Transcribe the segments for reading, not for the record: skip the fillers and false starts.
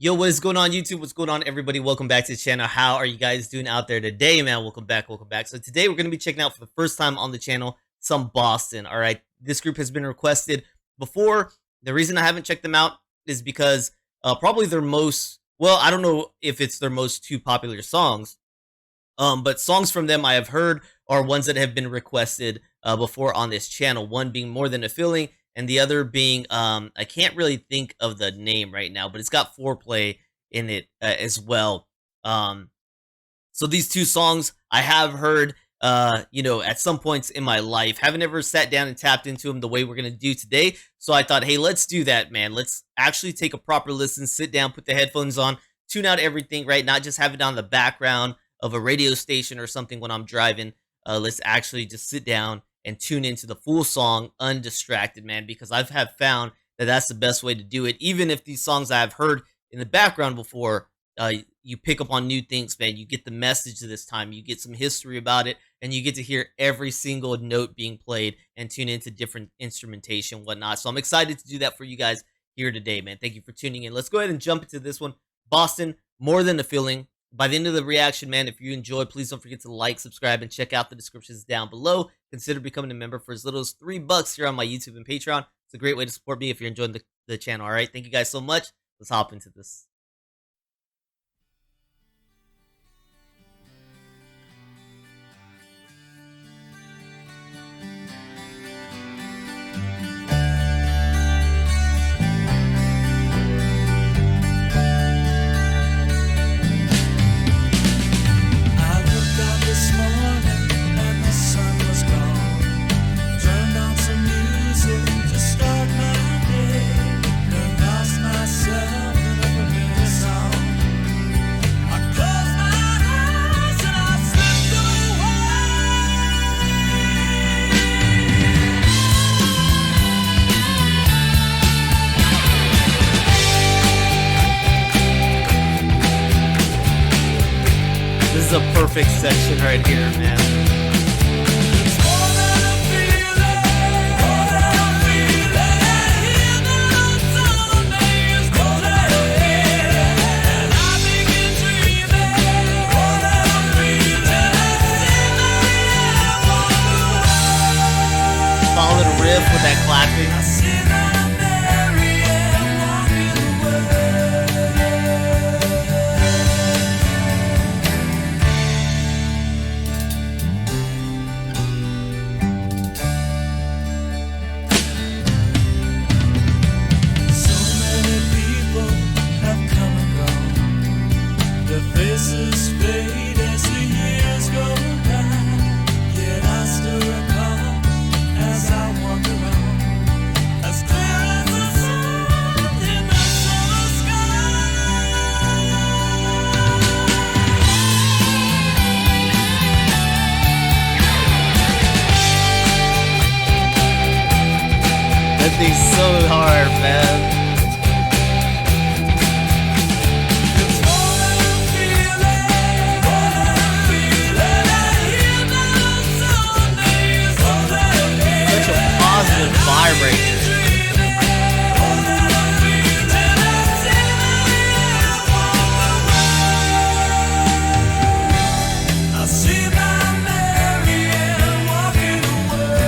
Yo, what is going on YouTube? What's going on, everybody? Welcome back to the channel. How are you guys doing out there today, man? Welcome back, welcome back. So today we're going to be checking out for the first time on the channel some Boston, all right? This group has been requested before. The reason I haven't checked them out is because probably their most, well, I don't know if it's their most two popular songs, but songs from them I have heard are ones that have been requested before on this channel. One being More Than a Feeling, and the other being, I can't really think of the name right now, but it's got Foreplay in it as well. So these two songs I have heard, at some points in my life. Haven't ever sat down and tapped into them the way we're going to do today. So I thought, hey, let's do that, man. Let's actually take a proper listen, sit down, put the headphones on, tune out everything, right? Not just have it on the background of a radio station or something when I'm driving. Let's actually just sit down and tune into the full song undistracted, man, because I've found that that's the best way to do it. Even if these songs I've heard in the background before, you pick up on new things, man. You get the message this time, you get some history about it, and you get to hear every single note being played and tune into different instrumentation, whatnot. So I'm excited to do that for you guys here today, man. Thank you for tuning in. Let's go ahead and jump into this one. Boston, More Than a Feeling. By the end of the reaction, man, if you enjoy, please don't forget to like, subscribe, and check out the descriptions down below. Consider becoming a member for as little as $3 here on my YouTube and Patreon. It's a great way to support me if you're enjoying the channel, all right? Thank you guys so much. Let's hop into this. This is a perfect section right here, man. Solid riff with that clapping. Faces fade as the years go by, yet I still recall as I walk around, as clear as the sun in the summer sky. That thing's so hard, man. Vibrator. I see my Marianne walking away.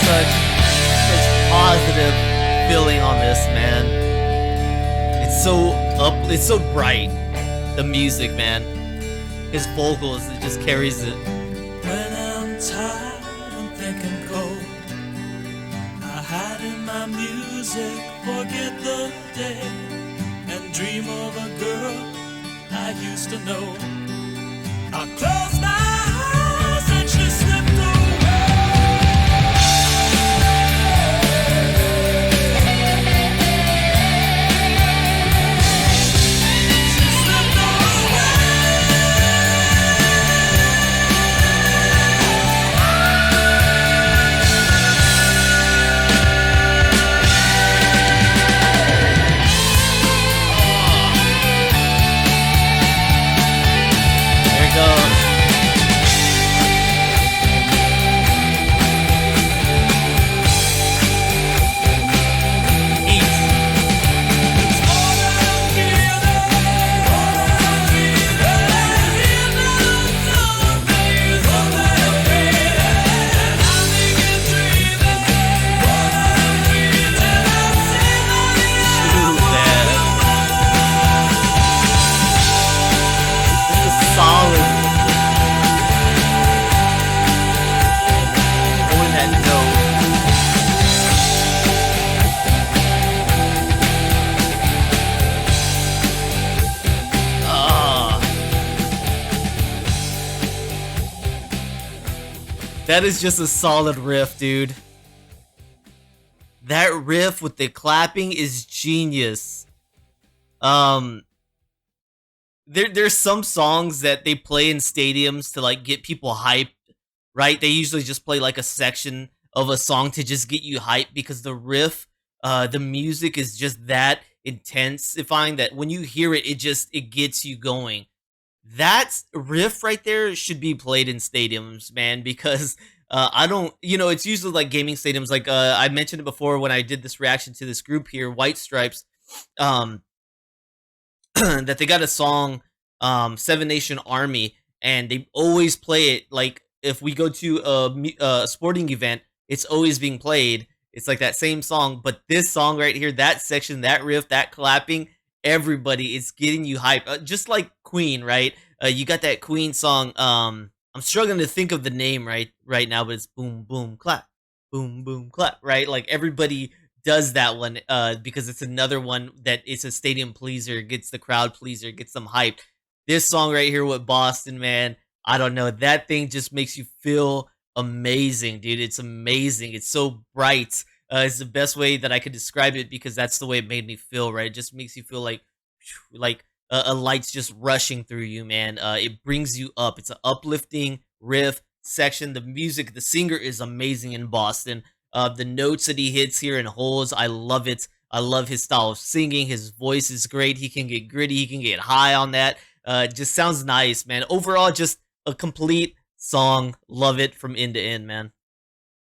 Such positive feeling on this, man. It's so bright. The music, man. His vocals, it just carries it. When I'm tired and thinking cold, I hide in my music, forget the day, and dream of a girl I used to know. I close my eyes and she slipped away. That is just a solid riff, dude. That riff with the clapping is genius. Um, there's some songs that they play in stadiums to like get people hyped, right? They usually just play like a section of a song to just get you hyped because the riff, the music is just that intensifying that when you hear it, it gets you going. That riff right there should be played in stadiums, man, because I don't, it's usually like gaming stadiums. Like I mentioned it before when I did this reaction to this group here, White Stripes. Um, that they got a song, Seven Nation Army, and they always play it. Like if we go to a sporting event, it's always being played. It's like that same song, but this song right here, that section, that riff, that clapping, everybody is getting you hyped. Just like Queen, right? You got that Queen song. I'm struggling to think of the name right now, but it's boom boom clap, right? Like everybody does that one because it's another one that it's a stadium pleaser, gets the crowd pleaser, gets them hyped. This song right here with Boston, man, I don't know. That thing just makes you feel amazing, dude. It's amazing. It's so bright. It's the best way that I could describe it because that's the way it made me feel, right? It just makes you feel like a light's just rushing through you, man. It brings you up. It's an uplifting riff section. The music, the singer is amazing in Boston. The notes that he hits here and holds, I love it. I love his style of singing. His voice is great. He can get gritty. He can get high on that. It just sounds nice, man. Overall, just a complete song. Love it from end to end, man.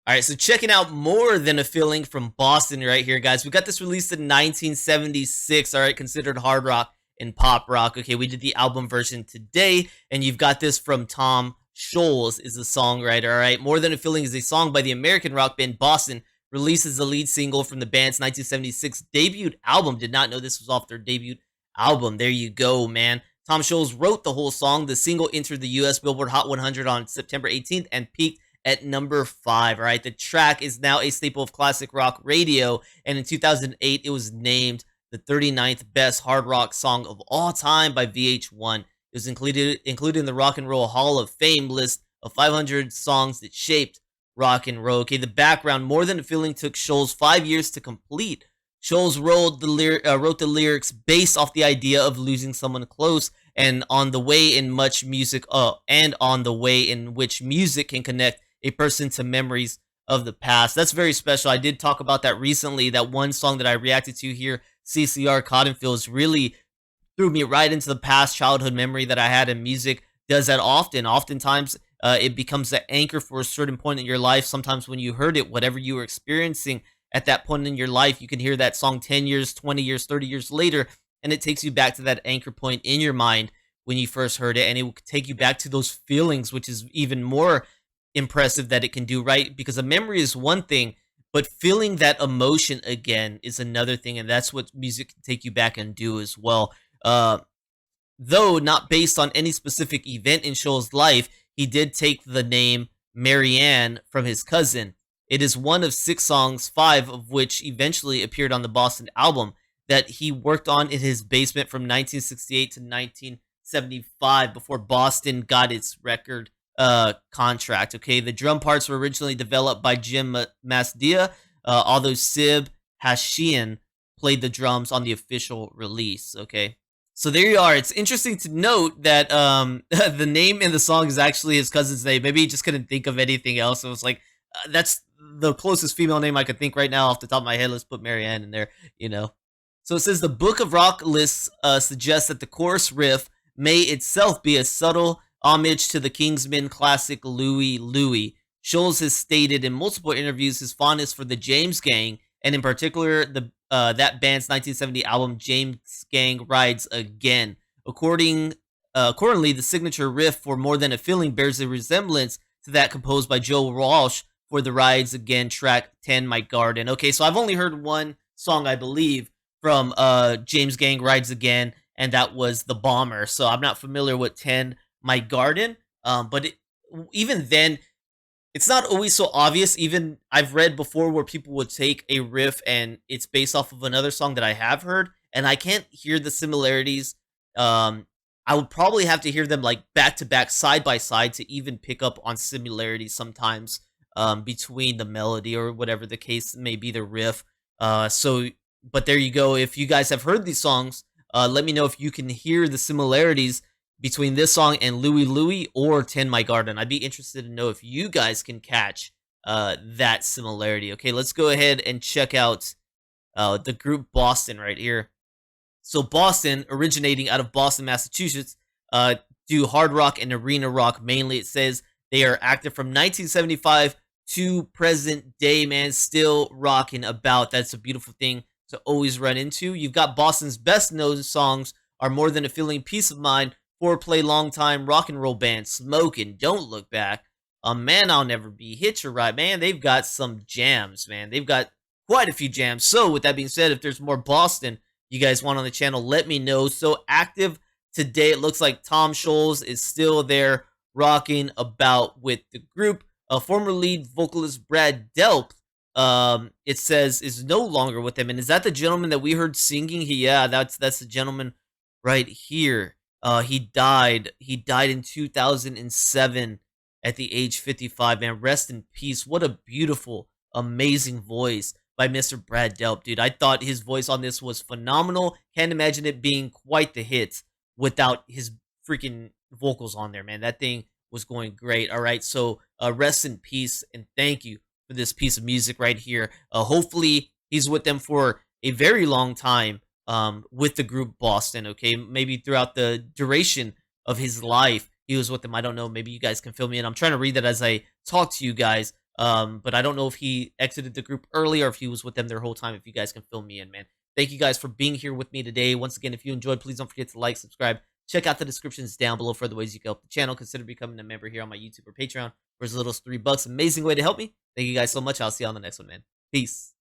All right, so checking out More Than a Feeling from Boston right here, guys. We got this released in 1976, all right, considered hard rock and pop rock. Okay, we did the album version today, and you've got this from Tom Scholz is the songwriter, all right? More Than a Feeling is a song by the American rock band Boston, released as the lead single from the band's 1976 debut album. Did not know this was off their debut album. There you go, man. Tom Scholz wrote the whole song. The single entered the U.S. Billboard Hot 100 on September 18th and peaked at number 5, all right? The track is now a staple of classic rock radio, and in 2008, it was named the 39th best hard rock song of all time by VH1. It was included in the Rock and Roll Hall of Fame list of 500 songs that shaped rock and roll. Okay, the background, More Than a Feeling took Scholz 5 years to complete. Scholz wrote the lyrics based off the idea of losing someone close and on the way in which music can connect a person to memories of the past. That's very special. I did talk about that recently. That one song that I reacted to here, CCR Cotton Fields, really threw me right into the past childhood memory that I had in music. Does that often. Oftentimes, it becomes the anchor for a certain point in your life. Sometimes when you heard it, whatever you were experiencing at that point in your life, you can hear that song 10 years, 20 years, 30 years later, and it takes you back to that anchor point in your mind when you first heard it, and it will take you back to those feelings, which is even more impressive that it can do, right? Because a memory is one thing, but feeling that emotion again is another thing, and that's what music can take you back and do as well. Though not based on any specific event in Scholz's life, he did take the name Marianne from his cousin. It is one of 6 songs, 5 of which eventually appeared on the Boston album, that he worked on in his basement from 1968 to 1975 before Boston got its record contract. Okay, the drum parts were originally developed by Jim Masdia, although Sib Hashian played the drums on the official release. Okay, so there you are. It's interesting to note that the name in the song is actually his cousin's name. Maybe he just couldn't think of anything else. It was like, that's the closest female name I could think right now off the top of my head. Let's put Marianne in there, you know. So it says the Book of Rock lists suggests that the chorus riff may itself be a subtle homage to the Kingsmen classic Louie Louie. Scholz has stated in multiple interviews his fondness for the James Gang, and in particular that band's 1970 album James Gang Rides Again. Accordingly, the signature riff for More Than a Feeling bears a resemblance to that composed by Joe Walsh for the Rides Again track 10 My Garden. Okay, so I've only heard one song, I believe, from James Gang Rides Again, and that was The Bomber. So I'm not familiar with 10 My Garden, but even then, it's not always so obvious. Even I've read before where people would take a riff and it's based off of another song that I have heard, and I can't hear the similarities. I would probably have to hear them like back to back, side by side, to even pick up on similarities sometimes between the melody or whatever the case may be, the riff. But there you go. If you guys have heard these songs, let me know if you can hear the similarities between this song and Louie Louie or Tend My Garden. I'd be interested to know if you guys can catch that similarity. Okay, let's go ahead and check out the group Boston right here. So Boston, originating out of Boston, Massachusetts, do hard rock and arena rock mainly. It says they are active from 1975 to present day, man. Still rocking about. That's a beautiful thing to always run into. You've got Boston's best known songs are More Than a Feeling, Peace of Mind, Foreplay, Long Time, Rock and Roll Band, Smokin', Don't Look Back, A Man I'll Never Be, Hitch a Ride. Man, they've got some jams, man. They've got quite a few jams. So with that being said, if there's more Boston you guys want on the channel, let me know. So active today, it looks like Tom Scholes is still there rocking about with the group. Former lead vocalist Brad Delp, it says, is no longer with them. And is that the gentleman that we heard singing? Yeah, that's the gentleman right here. He died in 2007 at the age 55, man. Rest in peace. What a beautiful, amazing voice by Mr. Brad Delp, dude. I thought his voice on this was phenomenal. Can't imagine it being quite the hit without his freaking vocals on there, man. That thing was going great. All right, so rest in peace, and thank you for this piece of music right here. Hopefully, he's with them for a very long time with the group Boston, okay? Maybe throughout the duration of his life, he was with them. I don't know. Maybe you guys can fill me in. I'm trying to read that as I talk to you guys. But I don't know if he exited the group early or if he was with them their whole time. If you guys can fill me in, man. Thank you guys for being here with me today. Once again, if you enjoyed, please don't forget to like, subscribe. Check out the descriptions down below for other ways you can help the channel. Consider becoming a member here on my YouTube or Patreon for as little as $3. Amazing way to help me. Thank you guys so much. I'll see you on the next one, man. Peace.